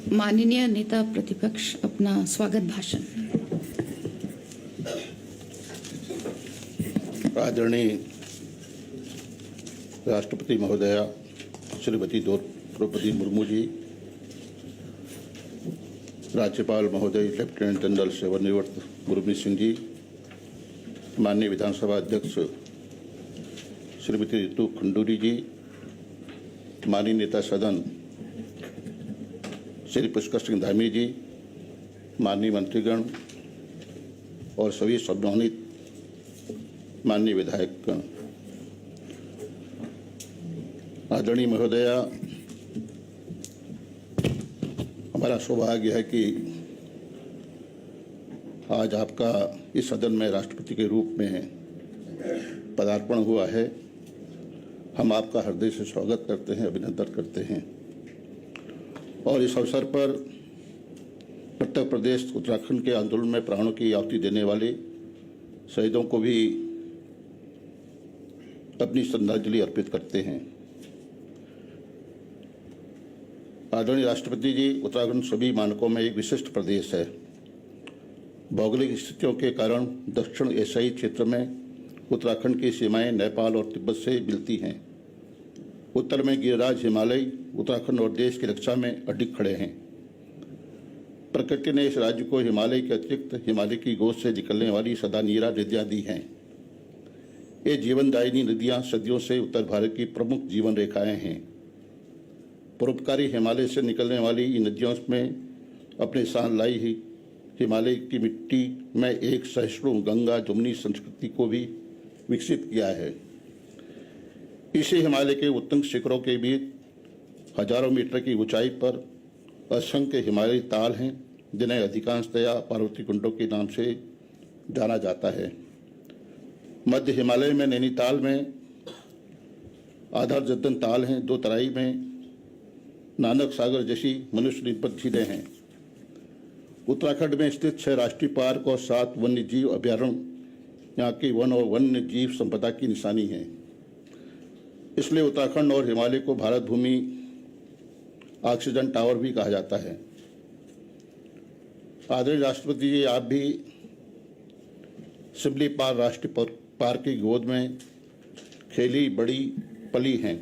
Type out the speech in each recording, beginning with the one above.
माननीय नेता प्रतिपक्ष अपना स्वागत भाषण। आदरणीय राष्ट्रपति महोदया श्रीमती द्रौपदी मुर्मू जी, राज्यपाल महोदय लेफ्टिनेंट जनरल सेवानिवृत्त गुरमीत सिंह जी, माननीय विधानसभा अध्यक्ष श्रीमती ऋतु खंडूरी जी, माननीय नेता सदन श्री पुष्कर सिंह धामी जी, माननीय मंत्रीगण और सभी सम्मानित माननीय विधायकगण, आदरणीय महोदया, हमारा सौभाग्य है कि आज आपका इस सदन में राष्ट्रपति के रूप में पदार्पण हुआ है। हम आपका हृदय से स्वागत करते हैं, अभिनंदन करते हैं और इस अवसर पर उत्तर प्रदेश उत्तराखंड के आंदोलन में प्राणों की आहुति देने वाले शहीदों को भी अपनी श्रद्धांजलि अर्पित करते हैं। आदरणीय राष्ट्रपति जी, उत्तराखंड सभी मानकों में एक विशिष्ट प्रदेश है। भौगोलिक स्थितियों के कारण दक्षिण एशियाई क्षेत्र में उत्तराखंड की सीमाएं नेपाल और तिब्बत से मिलती हैं। उत्तर में गिरिराज हिमालय उत्तराखंड और देश की रक्षा में अडिग खड़े हैं। प्रकृति ने इस राज्य को हिमालय के अतिरिक्त हिमालय की गोद से निकलने वाली सदा नीरा नदियां दी हैं। ये जीवनदायिनी नदियां सदियों से उत्तर भारत की प्रमुख जीवन रेखाएं हैं। परोपकारी हिमालय से निकलने वाली इन नदियों में अपने साथ लाई ही हिमालय की मिट्टी में एक सहिष्णु गंगा जमुनी संस्कृति को भी विकसित किया है। इसी हिमालय के उत्तुंग शिखरों के बीच हजारों मीटर की ऊंचाई पर असंख्य हिमालयी ताल हैं, जिन्हें अधिकांशतया पार्वती कुंडों के नाम से जाना जाता है। मध्य हिमालय में नैनीताल में आधार जतन ताल हैं। दो तराई में नानक सागर जैसी मनुष्य निर्मित झीलें हैं। उत्तराखंड में स्थित 6 राष्ट्रीय पार्क और 7 वन्य जीव अभ्यारण्य यहाँ की वन और वन्य जीव संपदा की निशानी है। इसलिए उत्तराखंड और हिमालय को भारत भूमि ऑक्सीजन टावर भी कहा जाता है। आदरणीय राष्ट्रपति जी, आप भी सिमली पार राष्ट्रीय पार्क की गोद में खेली बड़ी पली हैं।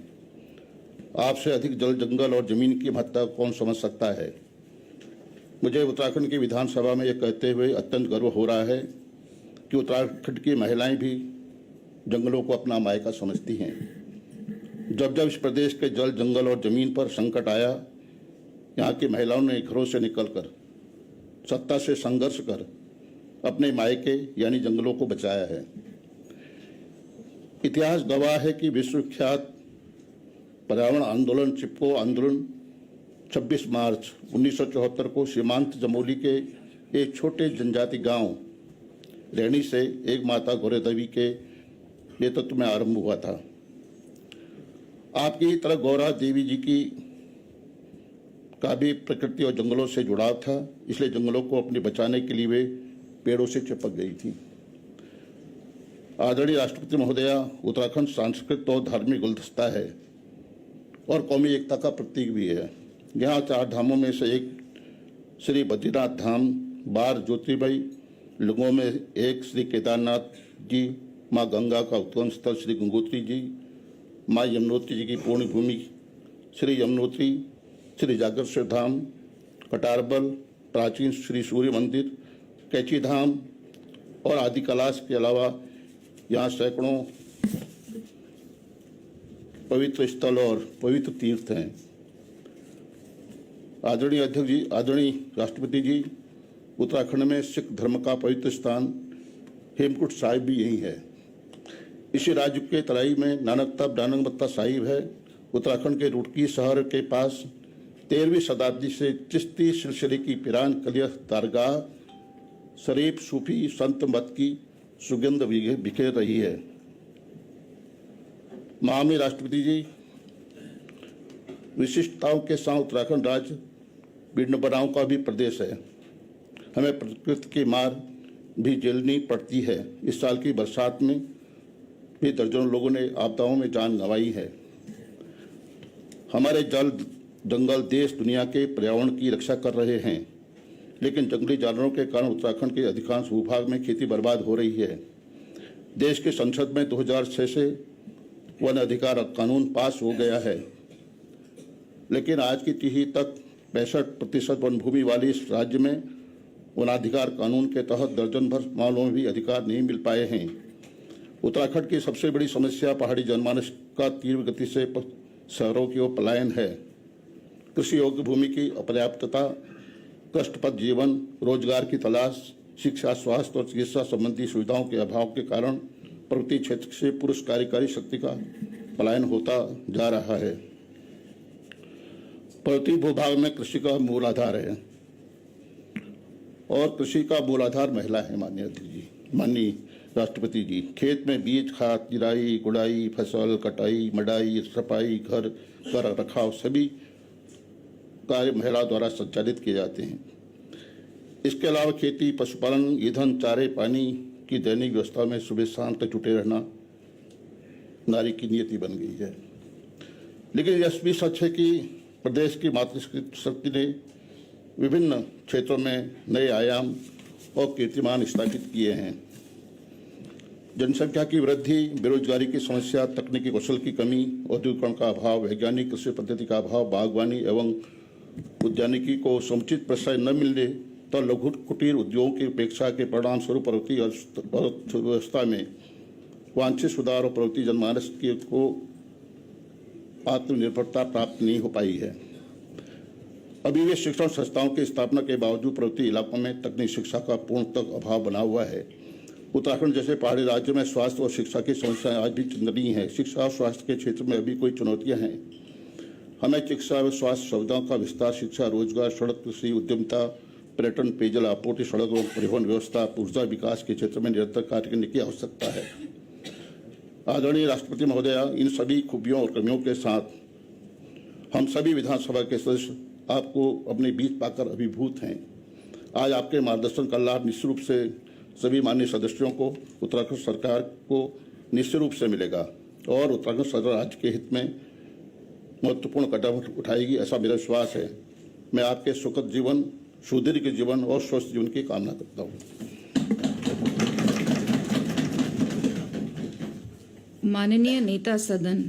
आपसे अधिक जल जंगल और जमीन की महत्ता कौन समझ सकता है। मुझे उत्तराखंड की विधानसभा में यह कहते हुए अत्यंत गर्व हो रहा है कि उत्तराखंड की महिलाएं भी जंगलों को अपना मायका समझती हैं। जब जब इस प्रदेश के जल जंगल और जमीन पर संकट आया, यहाँ की महिलाओं ने घरों से निकलकर सत्ता से संघर्ष कर अपने मायके यानी जंगलों को बचाया है। इतिहास गवाह है कि विश्वविख्यात पर्यावरण आंदोलन चिपको आंदोलन 26 मार्च 1974 को सीमांत जमोली के एक छोटे जनजाति गांव रैणी से एक माता गौरे देवी के नेतृत्व में आरंभ हुआ था। आपकी तरह गौरा देवी जी की का भी प्रकृति और जंगलों से जुड़ाव था, इसलिए जंगलों को अपने बचाने के लिए वे पेड़ों से चिपक गई थी। आदरणीय राष्ट्रपति महोदया, उत्तराखंड सांस्कृतिक और धार्मिक गुलदस्ता है और कौमी एकता का प्रतीक भी है। यहाँ 4 धामों में से एक श्री बद्रीनाथ धाम, 12 ज्योतिर्मयी लिंगों में एक श्री केदारनाथ जी, माँ गंगा का उद्गम स्थल श्री गंगोत्री जी, माँ यमुनोत्री जी की पूर्ण भूमि श्री यमुनोत्री, श्री जागरेश्वर धाम, कटारबल, प्राचीन श्री सूर्य मंदिर, कैची धाम और आदि कैलाश के अलावा यहाँ सैकड़ों पवित्र स्थल और पवित्र तीर्थ हैं। आदरणीय अध्यक्ष जी, आदरणीय राष्ट्रपति जी, उत्तराखंड में सिख धर्म का पवित्र स्थान हेमकुंड साहिब भी यही है। इसी राज्य के तराई में नानकमत्ता साहिब है। उत्तराखंड के रुड़की शहर के पास 13वीं शताब्दी से चिश्ती सिलसिले की पिरान कलिया दरगाह शरीफ सूफी संत मत की सुगंध बिखेर रही है। माननीय राष्ट्रपति जी, विशिष्टताओं के साथ उत्तराखंड राज्य विडंबनाओं का भी प्रदेश है। हमें प्रकृति की मार भी झेलनी पड़ती है। इस साल की बरसात में भी दर्जनों लोगों ने आपदाओं में जान गंवाई है। हमारे जंगल देश दुनिया के पर्यावरण की रक्षा कर रहे हैं, लेकिन जंगली जानवरों के कारण उत्तराखंड के अधिकांश भूभाग में खेती बर्बाद हो रही है। देश के संसद में 2006 से वन अधिकार कानून पास हो गया है, लेकिन आज की तिथि तक 65% वन भूमि वाली इस राज्य में वनाधिकार कानून के तहत दर्जन भर मामलों में भी अधिकार नहीं मिल पाए हैं। उत्तराखंड की सबसे बड़ी समस्या पहाड़ी जनमानस का तीव्र गति से शहरों की ओर पलायन है। कृषि योग्य भूमि की अपर्याप्तता, कष्टप्रद जीवन, रोजगार की तलाश, शिक्षा, स्वास्थ्य और चिकित्सा संबंधी सुविधाओं के अभाव के कारण पर्वतीय क्षेत्र से पुरुष कार्यकारी शक्ति का पलायन होता जा रहा है। पर्वतीय भूभाग में कृषि का मूल आधार है और कृषि का मूल आधार महिला है। माननीय राष्ट्रपति जी, खेत में बीज, खाद, निराई, गुड़ाई, फसल कटाई, मड़ाई, सफाई, घर का रखरखाव सभी कार्य महिला द्वारा संचालित किए जाते हैं। इसके अलावा खेती, पशुपालन, ईंधन, चारे, पानी की दैनिक व्यवस्था में सुबह शाम तक जुटे रहना नारी की नियति बन गई है। लेकिन यह भी सच है कि प्रदेश की मातृशक्ति ने विभिन्न क्षेत्रों में नए आयाम और कीर्तिमान स्थापित किए हैं। जनसंख्या की वृद्धि, बेरोजगारी की समस्या, तकनीकी कौशल की कमी, औद्योगिकरण का अभाव, वैज्ञानिक कृषि पद्धति का अभाव, बागवानी एवं उद्यानिकी को समुचित प्रोत्साहन न मिलने तो लघु कुटीर उद्योगों की उपेक्षा के परिणाम स्वरूप पर्वतीय अर्थव्यवस्था में वांछित सुधार और पर्वतीय जनमानस को आत्मनिर्भरता प्राप्त नहीं हो पाई है। अभी वे शिक्षण संस्थाओं की स्थापना के बावजूद पर्वतीय इलाकों में तकनीकी शिक्षा का पूर्णतः अभाव बना हुआ है। उत्तराखंड जैसे पहाड़ी राज्यों में स्वास्थ्य और शिक्षा की समस्याएं आज भी चिंतनीय हैं। शिक्षा और स्वास्थ्य के क्षेत्र में अभी कोई चुनौतियां हैं। हमें चिकित्सा व स्वास्थ्य सुविधाओं का विस्तार, शिक्षा, रोजगार, सड़क, कृषि, उद्यमिता, पर्यटन, पेयजल आपूर्ति, सड़क और परिवहन व्यवस्था, ऊर्जा विकास के क्षेत्र में निरंतर कार्य करने की आवश्यकता है। आदरणीय राष्ट्रपति महोदया, इन सभी खूबियों और कमियों के साथ हम सभी विधानसभा के सदस्य आपको अपने बीच पाकर अभिभूत हैं। आज आपके मार्गदर्शन का लाभ निश्चित रूप से सभी माननीय सदस्यों को, उत्तराखंड सरकार को निश्चित रूप से मिलेगा और उत्तराखंड सरकार राज्य के हित में महत्वपूर्ण कदम उठाएगी, ऐसा मेरा विश्वास है। मैं आपके सुखद जीवन, सुदीर्घ जीवन और स्वस्थ जीवन की कामना करता हूँ। माननीय नेता सदन